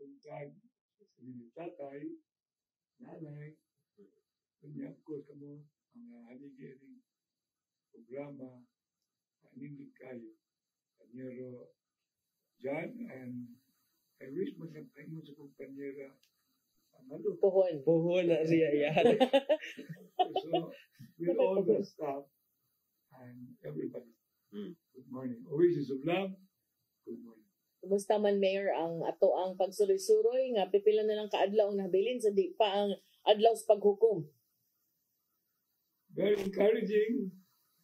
tungkad sa tatay, nanay, kanya ko sa mo, mga haligi rin programa, nindig kayo. Kanyero John, and I wish magkapahingon sa kumpanyera Puhon na siya yan. So, with all the staff and everybody, good morning. Oasis of Love, good morning. Kumusta man, Mayor, ang ato ang pagsuroy-suroy nga pipila na lang kaadlaw ang nabilin sa di pa ang adlaw sa paghukom? Very encouraging,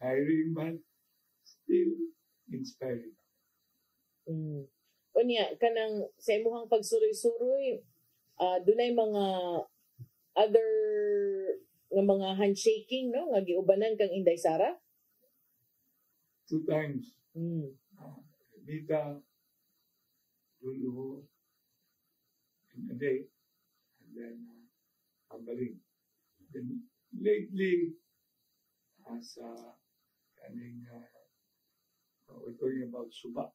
hiring man, still inspiring. Unya, kanang sa imuhang pagsuroy-suroy, dunay mga other nga mga handshaking, no? Nga giubanan kang Inday Sara? 2 times. Mita, Lulu, in a day, and then Ambaling. Then lately, as we're talking about Suba,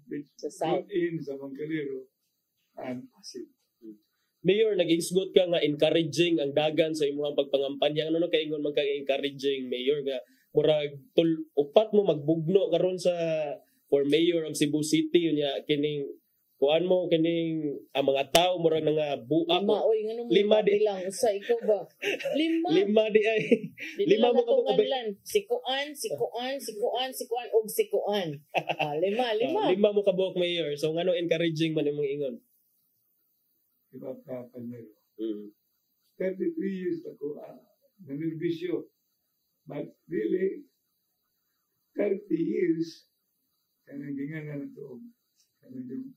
which got in sa Mangkalero and Pasig. Mayor, nag-isgot ka nga encouraging ang dagan sa imong pagpangampanya. Ano kaingon man kang encouraging, Mayor, nga murag upat mo magbugno karon sa for Mayor of Cebu City unya kining kuan mo kining ang mga tao murag nga buak. Lima di lang sa ikaw ba? Lima di ay. Lima mo ka ba? Sikuan og sikuan. Lima. Lima mo ka buok, Mayor. So ngano encouraging man imong ingon? Diba ka panero? 33 years ako nanerbisyo. But really, 30 years, kanang gingan na ito, kanang yung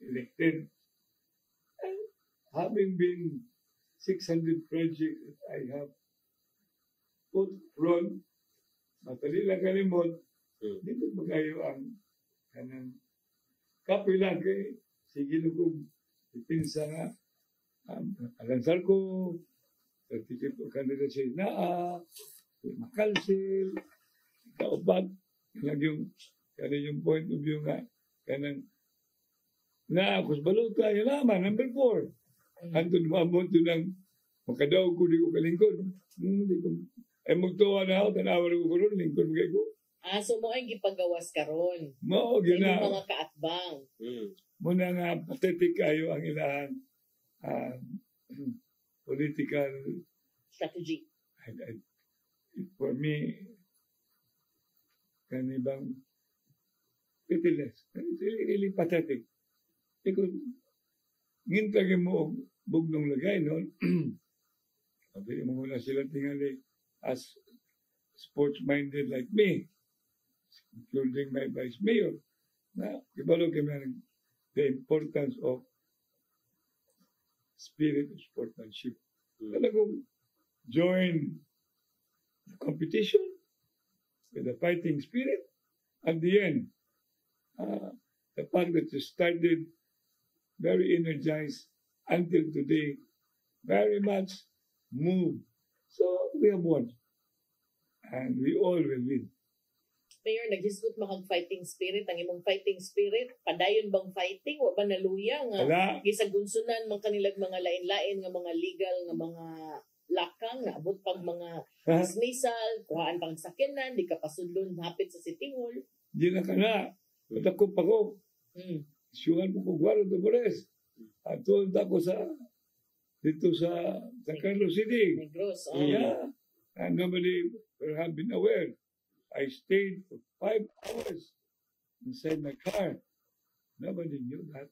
elected. And having been 600 projects that I have put front, matali lang kalimot, dito magayo ang kanang kapilang kay sige lugong ipinsa nga alansar ko, certificate of candidacy na makalsil, kaubag, kanang yung point of view nga, kanang na kus baluta, yun naman, number 4. Andun mamon to ng makadaw ko, di ko kalingkod. Ay magtuwa na ako, tanawa ko ko ron, lingkod mo ko. So mo ay gipagawas karon. Mo, gina. Sa mga kaatbang. Muna nga, pathetic kayo ang ilahan political strategy. For me, kanibang pitiless. It's really pathetic. Because ngintagin mo bugnong lagay noon, pabili mo muna sila tingali as sports-minded like me, including my vice mayor, na ibalo kami the importance of spirit of sportsmanship. Talagang join the competition with the fighting spirit. At the end, the fact that you started very energized until today, very much moved. So we have won. And we all will win. Mayor, naghisgot mo kang fighting spirit. Ang imong fighting spirit, padayon bang fighting? Wa ba naluya nga? Gisagunsunan man kanilag mga lain-lain nga mga legal nga mga lakang na abot pag mga dismissal, kuhaan pang sakinan, di ka pasudlon hapit sa City Hall. Di na ka na. Takot pa ko. Siyuhan po ko Guaro de Bores. At tuwag ako dito sa Carlos City. Negros. Yeah. And nobody will have been aware. I stayed for 5 hours inside my car. Nobody knew that.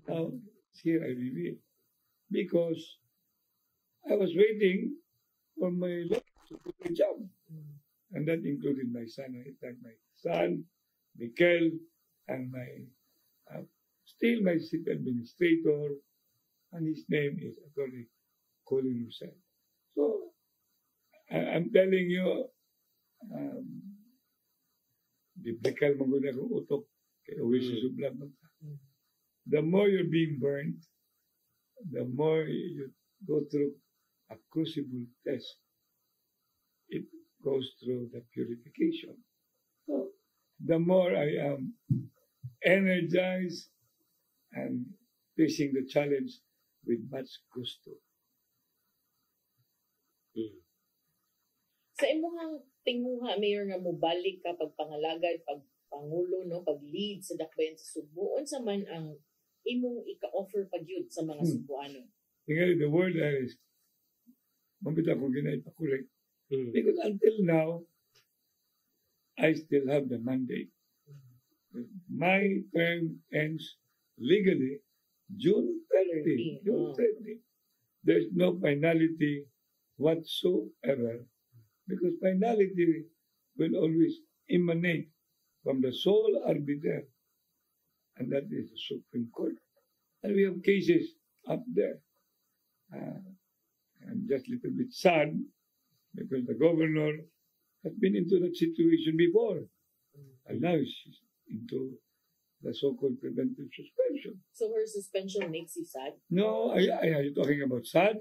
Now, here I reveal. Because I was waiting for my lawyer to do my job. And that included my son. My son, Mikel, and still my city administrator, and his name is Attorney Colin Roussel. So, I'm telling you, biblical maguna kong utok kay Oasis of Love. The more you're being burned, the more you go through a crucible test. It goes through the purification. So, the more I am energized and facing the challenge with much gusto. Sa imong tinguha, Mayor, nga mobalik ka pagpangalagad, pagpangulo, no, pag-lead sa dakbayan sa Subo, unsa man ang imong ika-offer pag yun sa mga Subuanon? Tingnan, the word is, mabita ko ginaipakorek. Because until now, I still have the mandate. My term ends legally June 30. June 30. There's no finality whatsoever, because finality will always emanate from the sole arbiter, and that is the Supreme Court. And we have cases up there. I'm just a little bit sad because the governor has been into that situation before, and now she's into the so-called preventive suspension. So her suspension makes you sad? No, are you talking about sad?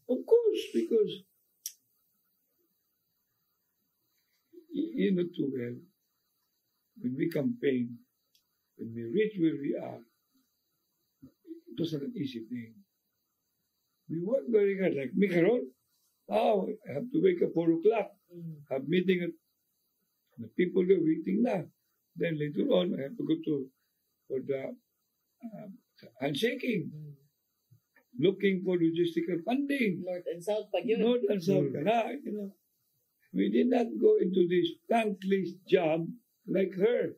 Of course, because you know too well, when we campaign, when we reach where we are, it wasn't an easy thing. We work very hard. Like me, Carol, I have to wake up 4 o'clock, have meeting at the people there waiting na. Then later on, I have to go for the handshaking, looking for logistical funding. North and South pag yun. North and South you know. We did not go into this thankless job like her.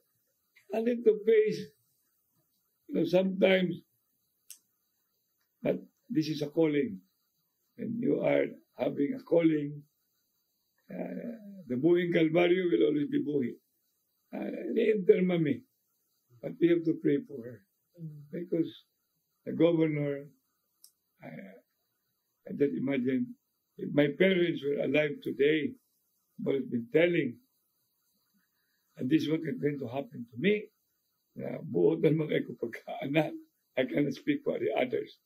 And then to face, sometimes, but this is a calling. And you are having a calling, the buhing Calvario will always be buhi. Mami. But we have to pray for her. Because the governor, I just imagine, if my parents were alive today, but has been telling, and this is what is going to happen to me, buod ng mga ko pagkaanak, I cannot speak for the others.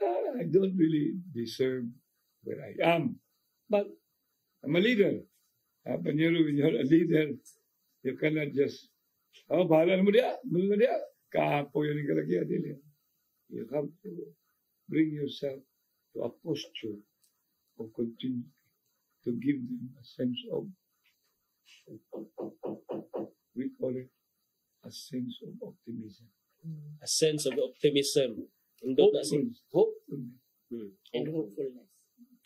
I don't really deserve where I am. But I'm a leader. When you're a leader, you cannot just, bahala mo diya, kapo yun yung kalagyan nila. You have to bring yourself to a posture of continuity, to give them a sense of, we call it a sense of optimism. A sense of optimism. Hopefulness. And hopefulness.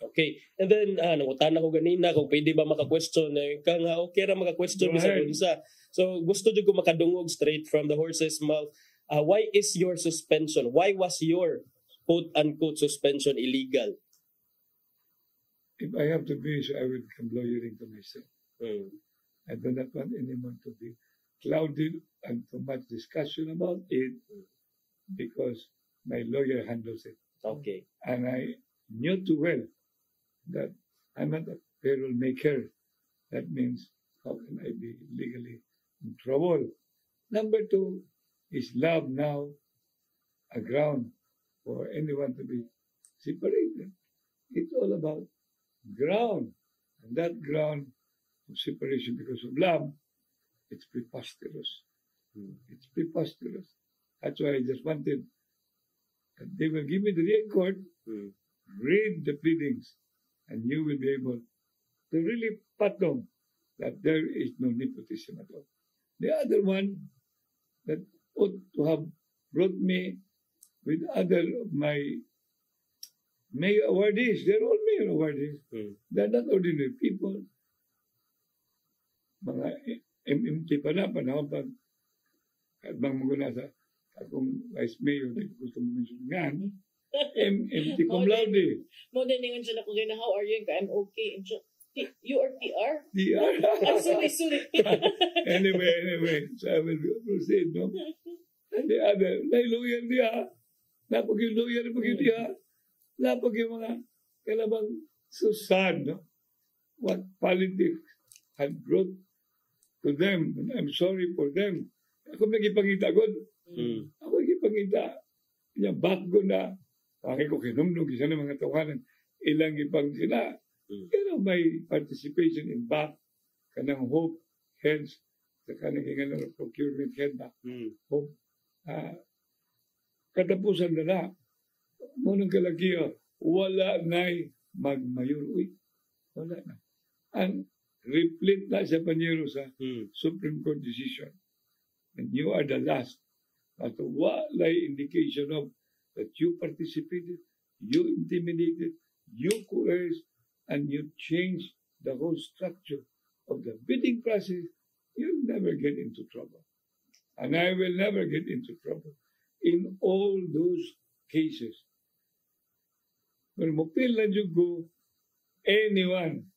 Okay. And then, nangutan ako ganina kung pwede ba maka-question. Nga okay ra maka-question sa unsa. So, gusto dyan ko makadungog straight from the horse's mouth. Why is your suspension? Why was your quote-unquote suspension illegal? If I have to be, so I will become lawyering to myself. I do not want anyone to be clouded and too much discussion about it because my lawyer handles it. Okay. And I knew too well that I'm not a payroll maker. That means, how can I be legally in trouble? Number two, is love now a ground for anyone to be separated? It's all about ground. And that ground of separation because of love, it's preposterous. It's preposterous. That's why I just wanted that they will give me the record, read the pleadings, and you will be able to really fathom that there is no nepotism at all. The other one that ought to have brought me with other of my mayor awardees, they're all mayor awardees. They're not ordinary people. Mga MMT pa na, panahon pa, at bang maguna sa akong vice mayor, gusto mo mention nga, MMT cum laude. Mo din ningon siya na kung gano'n, how are you? I'm okay. And siya, you are PR? PR. I'm sorry. Anyway, so I will proceed, no? And the other, may lawyer diya, napag yung lawyer pag yun diya, napag yung mga kalabang so sad, no? What politics had brought to them, and I'm sorry for them. Ako nagipangita god. Ako nagipangita. Kanya bago na, bakit ko kinumnog, isa ng mga tawanan, ilang ipang sila. May participation in back, kanang hope, heads, sa kanang procurement head back. Hope. katapusan na na. Munang kalagiya, wala na'y magmayor. Uy, wala na. And replete na sa panyero sa Supreme Court decision. And you are the last. At wala indication of that you participated, you intimidated, you coerced, and you changed the whole structure of the bidding process. You'll never get into trouble. And I will never get into trouble in all those cases. When mupil na dyan ko, anyone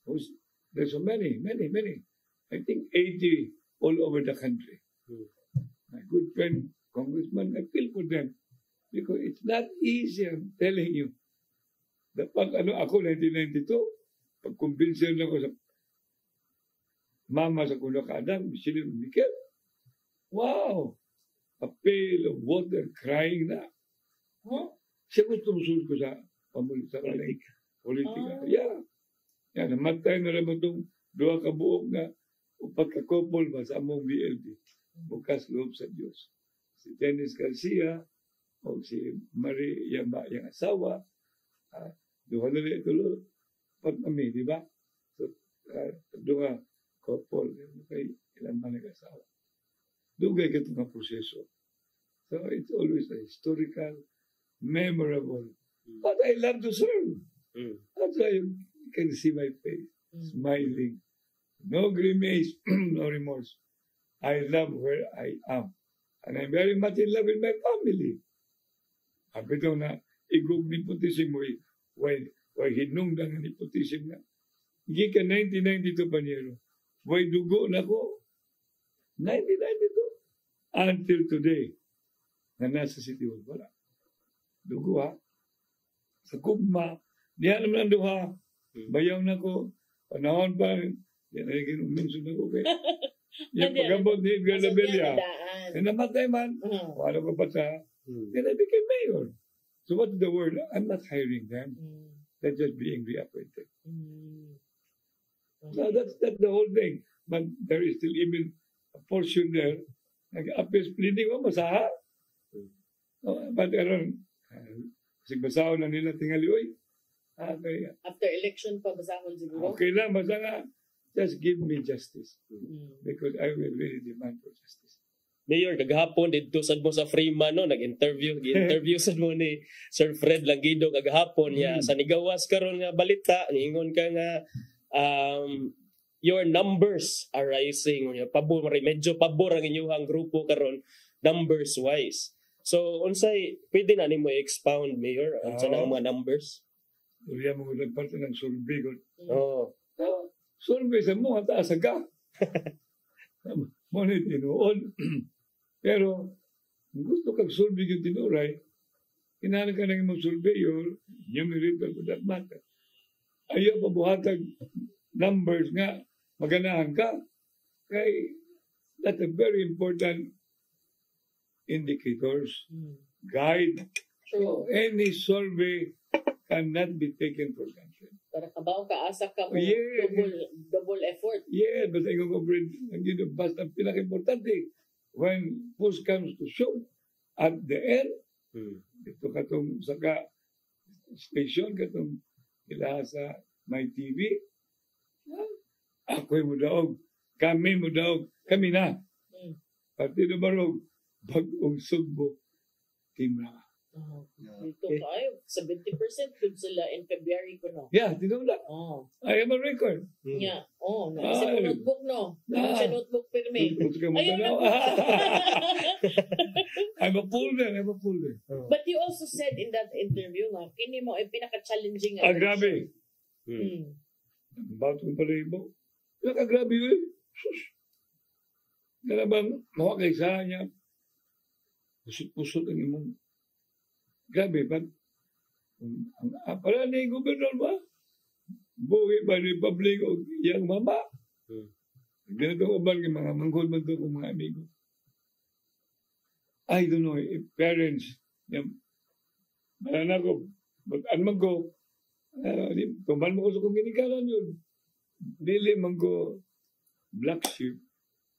who's, there's so many. I think 80 all over the country. My good friend, Congressman, I feel for them. Because it's not easy, I'm telling you. Dapat ako, 1992, pag-convince ako sa mama sa Kuno Kadang, sila Mikel. Wow! A pail of water, crying na. Huh? Siya gusto musunod ko sa politika. Yeah. Yan, namatay na naman itong duha ka buok na upat ka couple ba sa among BLD. Bukas loob sa Diyos. Si Dennis Garcia o si Marie Yamba, yung asawa. Duha na rin ito pat kami, di ba? So, duha couple, kay ilan man nag-asawa. Dugay ka itong proseso. So, it's always a historical, memorable. But I love to serve. That's why you can see my face, smiling. No grimace, no remorse. I love where I am. And I'm very much in love with my family. Happy daw na, igog ni putising mo, why hinungdan ni putising na. Hindi ka 1992 pa niyo. Why dugo na ko? 1992. Until today, na nasa City Hall. Wala. Dugo ha. Sa kugma, diyan naman ang duha. Bayaw na ko. Panahon pa, yan ay ginuminsun na ko kay. Yung pagabot ni Edgar Labella. Na namatay man. Wala ko pa sa. Then I became mayor. So what's the word? I'm not hiring them. They're just being reappointed. So that's the whole thing. But there is still even a portion there. Nag-appeals pleading mo, masaha. But aron, sigbasaw na nila tingali, oy. Okay. After election pa, basahon siguro? Okay lang, basta nga, just give me justice. Because I will really demand for justice. Mayor, kagahapon dito sad mo sa Freeman no, nag-interview sad mo ni Sir Fred Langido kagahapon niya sa nigawas karon nga balita niingon ka nga your numbers are rising niya medyo pabor ang inyong grupo karon numbers wise. So unsay pwede na nimo i-expound, Mayor, unsa na mga numbers? Uriya mo nagparte ng survey ko. Survey sa mo taas ka. Mo ni tinuod. Pero, kung gusto kang survey yung tinuray, kinahan ka ng imong surveyor, numerator for that matter. Ayaw pabuhatag numbers nga, maganahan ka. Kaya, that's a very important indicators, guide. So, any survey cannot be taken for granted. Para kabaw ka, asa ka mo, double effort. Yeah, basta ikaw ko, basta pinaka-importante, when push comes to shove, at the end, ito katong saka station, katong ilaha sa My TV, ako'y mo daog, kami mo daog, kami na. Pati na barog, bagong sugbo, team na. Dito tayo, 70% good sila in February ko, no? Yeah, tinula. I have a record. Yeah. Naisip mo notebook, no? Naman siya notebook pirmi. Ayun na. I'm a folder. But you also said in that interview nga, kini mo ay pinaka-challenging. Grabe. Ba't kong pala-ibo? Grabe yun. Galabang mawakay sa niya. Pusot-pusot ang imong. Grabe, ba't? Pala ni gobernador ba? Buhi ba ni public o yang mama? Ganito ko ba ng mga manggol man doon kong mga amigo? I don't know, if parents, malan ako, ba't man ko, tuman mo ko sa kong ginikalan yun. Dili man ko black sheep.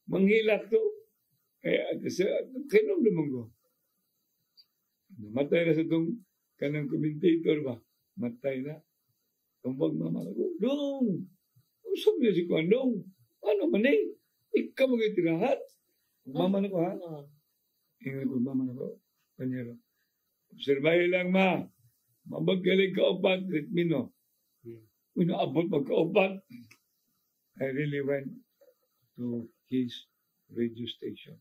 Manghilak to. Kaya, kinom naman ko. Namatay na sa itong kanang commentator ba? Matay na. Tumbag mama ko, Dong! Usap niya si Kwandong. Ano man eh? Ikaw mag-itirahat. Mama na ko ha? Ingat ko, mama na ko. Kanyero. Obserbahin lang ma. Mabagaling ka upat. Ritmino. Kung naabot magka-upat. I really went to his radio station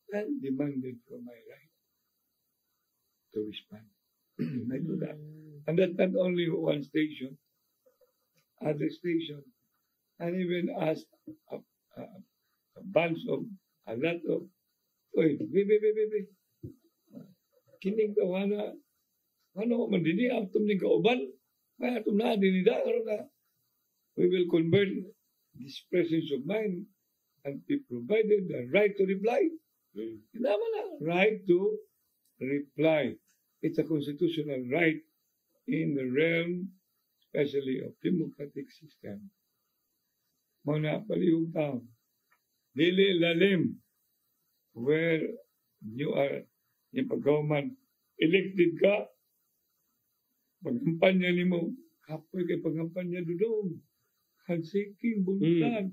and demanded for my right to respond. I do that. And that's not only one station, other station, and even asked a bunch of, a lot of, wait. Kining kawana, ano ko man din atom ning kauban, may atom na din nila, we will convert this presence of mind and be provided the right to reply. Naman na, right to reply. It's a constitutional right in the realm, especially of democratic system. Muna palihog tao. Dili lalim where you are yung pagkauman. Elected ka, pagkampanya ni mo, kapoy kay pagkampanya dudong. Handsiking, bulutan,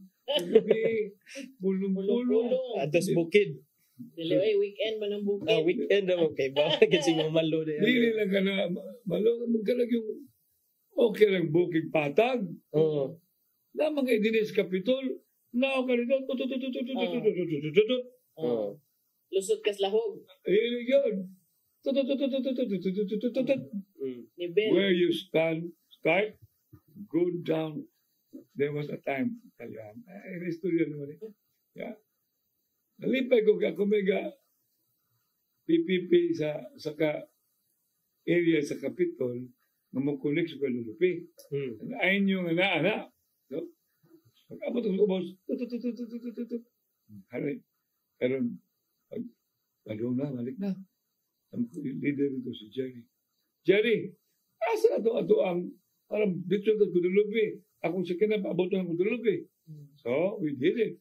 bulong-bulong. Atas bukid. Dili ay weekend man ang bukid. Weekend naman kay ba? Kasi mga malo na yan. Dili lang ka na, malo, magkalag yung, okay lang bukid patag. Oo. Lamang kay Dinis Capitol, nao ka rito, tututututututututututututut. Lusot kas lahog. Ayun yun. Tutututututututututututut. Ni Ben. Where you start, go down. There was a time, Italian. Istorya naman ito. Yeah. Nalipay ko ka kumega PPP sa area sa Capitol na mag-connect sa Kalulupi. Ayun yung ana-ana. No? Pag-abot ang ubos, tutututututututut. Pero pag-padong na, balik na. Ang leader nito si Jerry. Jerry, asa na ito ang parang dito sa Kalulupi. Akong siya kinapabot ng Kalulupi. So, we did it.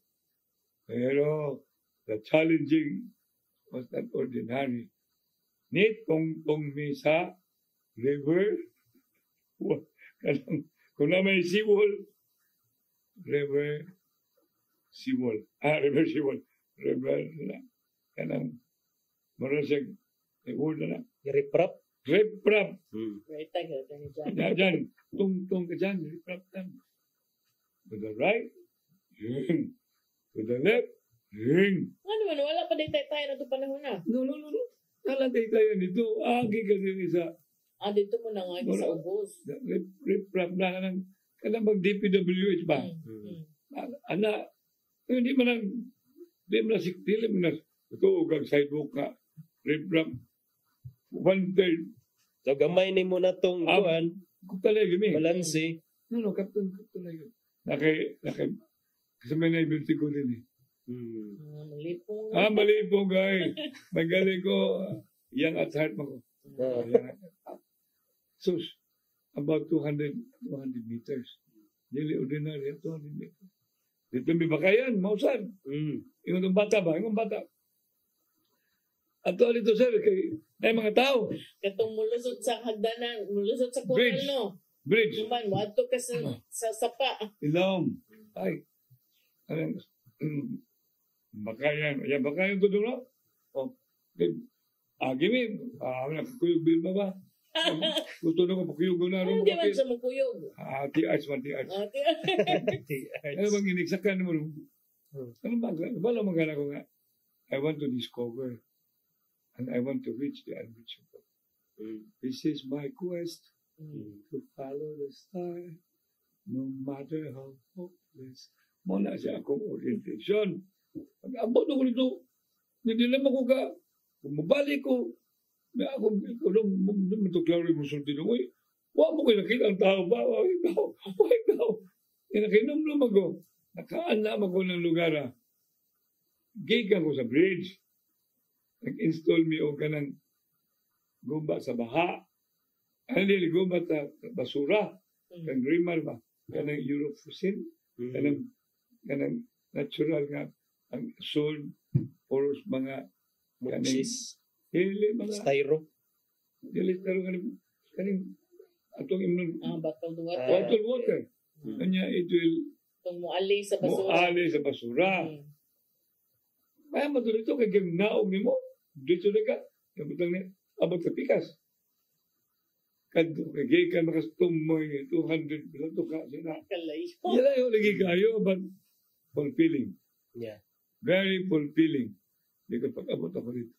Pero, the challenging was not ordinary. Need tong mi sa river. Kung na may seawall, river seawall. River seawall. River na. Kanang meron siya word na. Riprap. Riprap. Right tayo ka ni Jan. Diyan. Tung ka dyan. Riprap dyan. To the right. To the left. Ano man, wala pa din tayo na ito panahon na. No. Nalatay tayo nito. Agi ka din isa. Dito mo na nga sa ubos. Riprap na kanang mag-DPWH ba? Ana, hindi mo na ito, ugag sidewalk ka. Riprap. 1/3. So gamay ni mo na tong kuan. Kupalay gami. Balanse. No, kapton yun. Kasi may naibirti ko din eh. Malipong. Malipong guy. Magaling ko. Young at heart mo ko. So, about 200 meters. Dili ordinary, 200 meters. Dito may bakayan, mausan. Yung bata ba? Yung bata. At dito sir, kay may mga tao. Katong mulusot sa hagdanan, mulusot sa kunal, no? Bridge. Kuman, wato ka sa sapa. Ilom. Ay. Bakayan. Yan, bakayan ko doon, no? Gini, nakakuyog din ba ba? Gusto na ko pakuyog na rin. Hindi man siya magkuyog. T-arts man, T-arts. Ano bang iniksakan mo? Ano ba? Wala magana ko nga. I want to discover and I want to reach the unreachable. This is my quest to follow the star no matter how hopeless. Muna siya akong orientation. Pag-abot ko nito, hindi naman ko ka, kung mabalik ko, na ako, matuklaw rin mo sulti nung, wala mo ko nakita ang tao ba? Ikaw. Nakinom ako. Nakaanam ako ng lugar. Gigan ko sa bridge. Nag-install mi o kanang gumba sa baha. Ano nila gumba sa basura. Kanang rimar ba? Kanang Eurofusin. Kanang natural nga ang soul or mga Mochis. Hili mga Styro. Dili pero kaning atong imnon Bottled water. bottled water. Kanya it will Itong muali sa basura. muali sa basura. Mm. Kaya matulito kay gimnaog nimo. Dito na ka. Kabutang ni abot sa pikas. Kadto kay gay ka makastumoy 200 piloto ka sina. Kalayo. Yala yung lagi kayo but fulfilling. Yeah. Very fulfilling. Di ka pag-abot ako dito.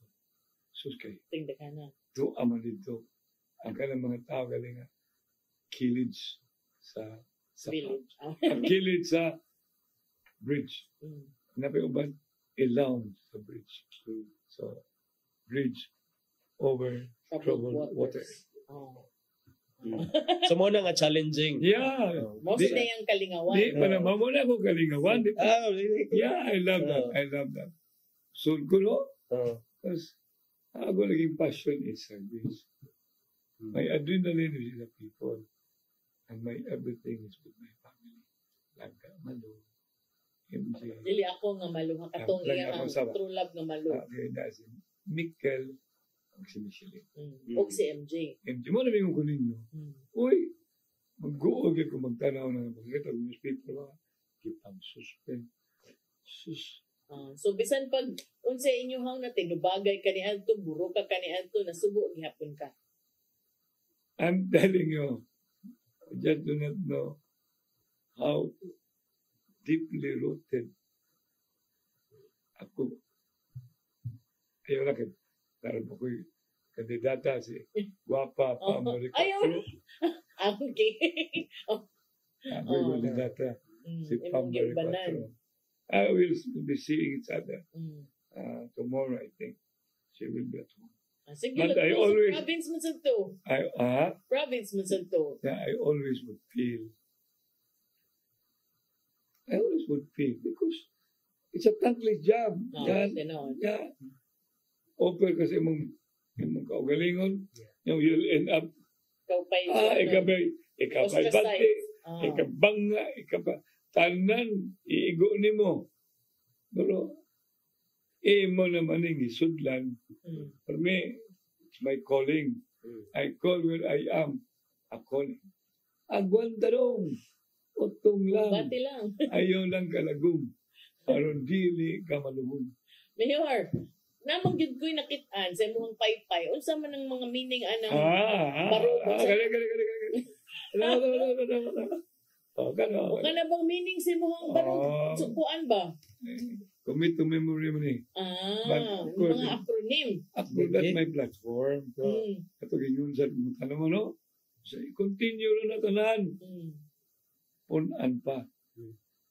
Sus kay. Tingda ka na. Do ama dito. Ang kanang mga tao galing nga kilid sa Village. ang kilid sa bridge. Mm. Napay-uban ilounge sa bridge. So bridge over troubled water. Oh. So mo na nga challenging. Yeah. Most Di- na yung kalingawan. Di pa naman mo na ako kalingawan. Di pa. Really? Yeah, I love that. I love that. So, gulo. Because ako naging passion is service. My adrenaline is with the people. And my everything is with my family. Laga, malo, MJ. Dili ako nga maluha katong Lang iya ako ang sa- true love nga malu. Okay, na si Mikkel, ang si Micheline. Og si MJ. MJ mo na ko ninyo. Uy, mag-uog ako magtanaw ng pagkita ng newspaper ba? Kitang suspend. Sus. So bisan pag unsa inyong na tinubagay kaniadto, buro ka kaniadto, nasubo gihapon ka. I'm telling you, I just do not know how deeply rooted ako. Ayaw na kayo. Karoon po ko'y kandidata si Guapa pa Amerika. Ayaw. Okay. Ako'y kandidata si Imong Pam gibanan. I will be seeing each other Mm. tomorrow, I think. She will be at home. Sige, But I lagpo sa always- province man sa to. Province man sa to. I always would feel because it's a thankless job. Yan. Tinon. Yeah. Offer kasi imong kaugalingon, you'll end up, ikabay bante, ikabanga, tanan, iigo ni mo. Pero, mo naman yung isudlan. For me, it's my calling. I call where I am. A calling. Agwan darong. Utong lang. Bati lang. Ayaw lang kalagum. Aron dili ka malubog. Mayor, namang gid ko'y nakitaan sa imong paypay. Unsa man ang mga meaning anang Gali. o kana bang meaning sa imong barong sukuan ba? Commit to memory mo ni. But, Mga acronym. After that, my platform. So, ito ganyan sa tanong mo, no? So, continue na tanan. Punan pa.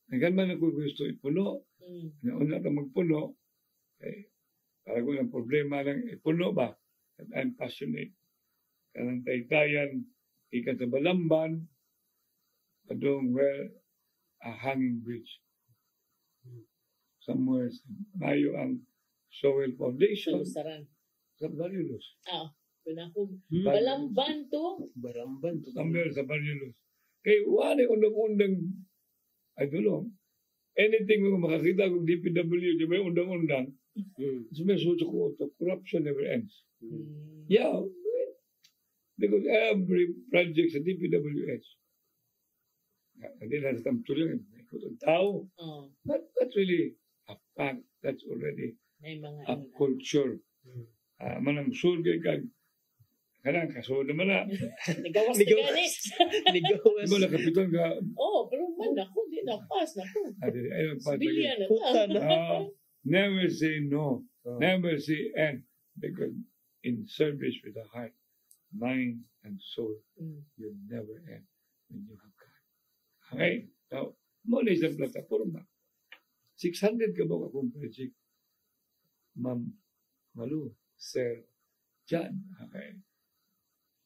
Hanggang man ako gusto ipuno. Nauna ka magpuno. Eh, para ko ng problema lang, ipuno ba? And I'm passionate. Kanang taytayan, ikan sa Balamban, adong where a hanging bridge. Somewhere sa Mayo ang Sowell Foundation Salusaran. sa Barrios. Pinako. Balamban to. Baramban. Somewhere sa Barrios. Kay wala undang-undang, I don't know, anything mo makakita kung DPW, di ba yung undang-undang, so may suso ko, corruption never ends. Yeah, because every project sa DPWH, hindi na sa tamtulang, ikot ang tao. But that's really a fact. That's already May mga a culture. Manang sulgay kag kanang kaso naman na. Nigawas na ganit. Nigawas. Di ba nakapiton ka? Pero man ako, di napas na ko. Ayun, Sibilyan na Puta ta. na. Never say no. Never say end. Because in service with the heart, mind, and soul, you never end when you have God. Okay? Now, muna isang plataforma. 600 ka ba akong project? Ma'am Malu, Sir John. Okay.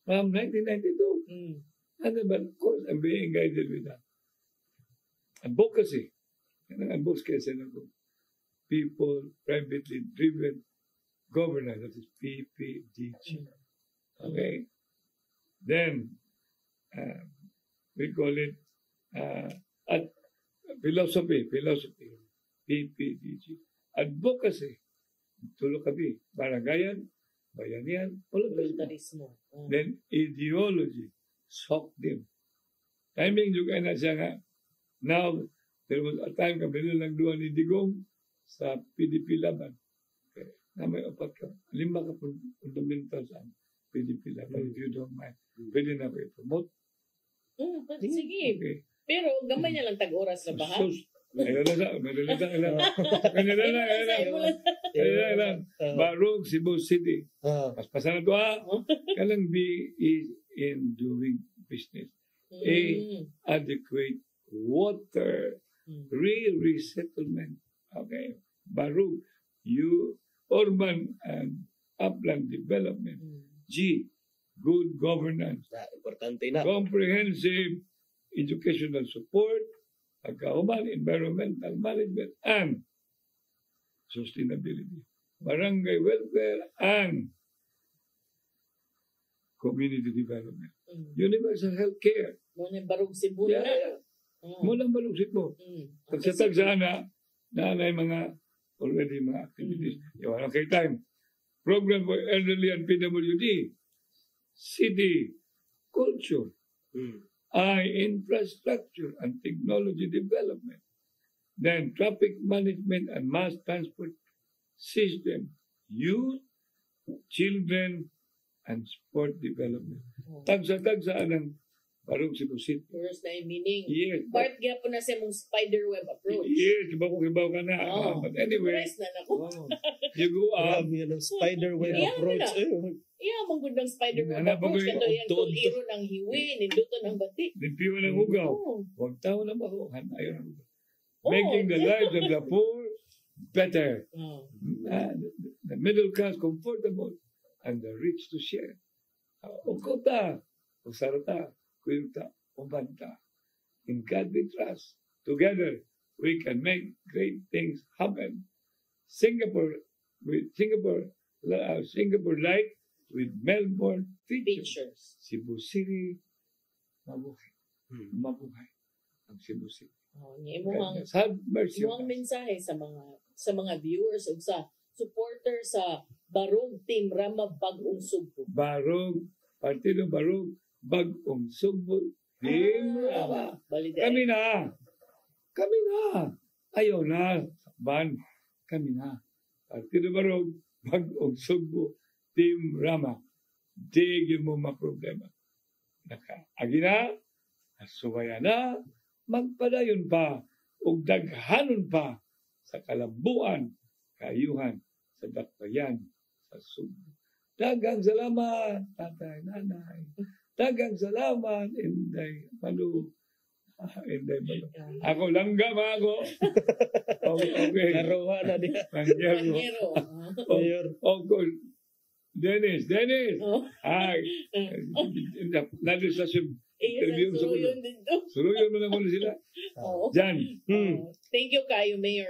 Ma'am, 1992. And but of course, I'm being guided with that. Advocacy. Yan ang advocacy na ko. People, privately driven governance. That is PPDG. Okay? Then, we call it philosophy. PPDG. Advocacy. Tulo kami. Baranggayan, bayanihan, voluntarism. Voluntarismo. Then ideology shocked them. Timing juga na siya nga. Now, there was a time kami lang doon ni Digong sa PDP Laban. Okay. Na may 5 ka fundamental sa PDP Laban. If you don't mind, pwede na ko i-promote. Sige. Okay. Pero gamay na lang tag-oras na ba, ha? Meron lang. Barug, Cebu City. Paspasan na to ha. Kalang be in doing business. Adequate water, resettlement. Okay. Barug, you urban and upland development. G, good governance. Importante na. Comprehensive educational support, pagkauman, environmental management, and sustainability. Barangay welfare and community development. Universal health care. Muna barog Cebu Yeah, na. yeah. Muna balugsit mo. Tagsatag sana na mga already mga activities. Yung ano kay time. Program for elderly and PWD. City. Culture. Infrastructure and technology development. Then traffic management and mass transport system. Youth, children, and sport development. Tagsa-tagsa ng Barong Cebu City. Where's na yung meaning? Yes. Part gaya po na sa mong spider web approach. Yes, ibaw ka na. But anyway, Rest na nako. you go up. Grabe yan ang spider web Yeah, approach. wala. Iya, mong gandang spider web Hanap approach. ako Kato yung tuod. tuliro ng hiwi, ninduto ng bati. Limpiwa ng hugaw. Oh. Huwag tao na makuhan. Ayaw na hugaw. Oh, Making the lives of the poor better. Oh. The middle class comfortable and the rich to share. Ukota, usarata, kwilta, ubanta. In God we trust. Together, we can make great things happen. Singapore like with Melbourne features. Pictures. Cebu City, mabuhay. Mabuhay ang Cebu City. Oh, imuhang Have mercy on us. mensahe sa mga viewers ug sa supporter sa Barog Team Rama Bagong Sugbo. Barog, Partido Barog, Bagong Sugbo, Team Rama. Kami na. Ayaw na. Ban. Kami na. Partido Barog, Bagong Sugbo, Team Rama. Di mo ma-problema. Agi na, asubaya na, magpadayon pa, ug daghanon pa sa kalambuan, kayuhan, sa dakbayan, sa Sugbo. Dagang salamat, tatay, nanay. Dagang salamat, Inday, Malu. Inday, Malu. Ako langga ba ako? Okay. Karuha na diya. Panyero. Dennis. Oh. Ay. Nandun sa interview sa Suruyon din to. Suruyon mo na muna sila. Oo. Jan. Thank you kayo, Mayor.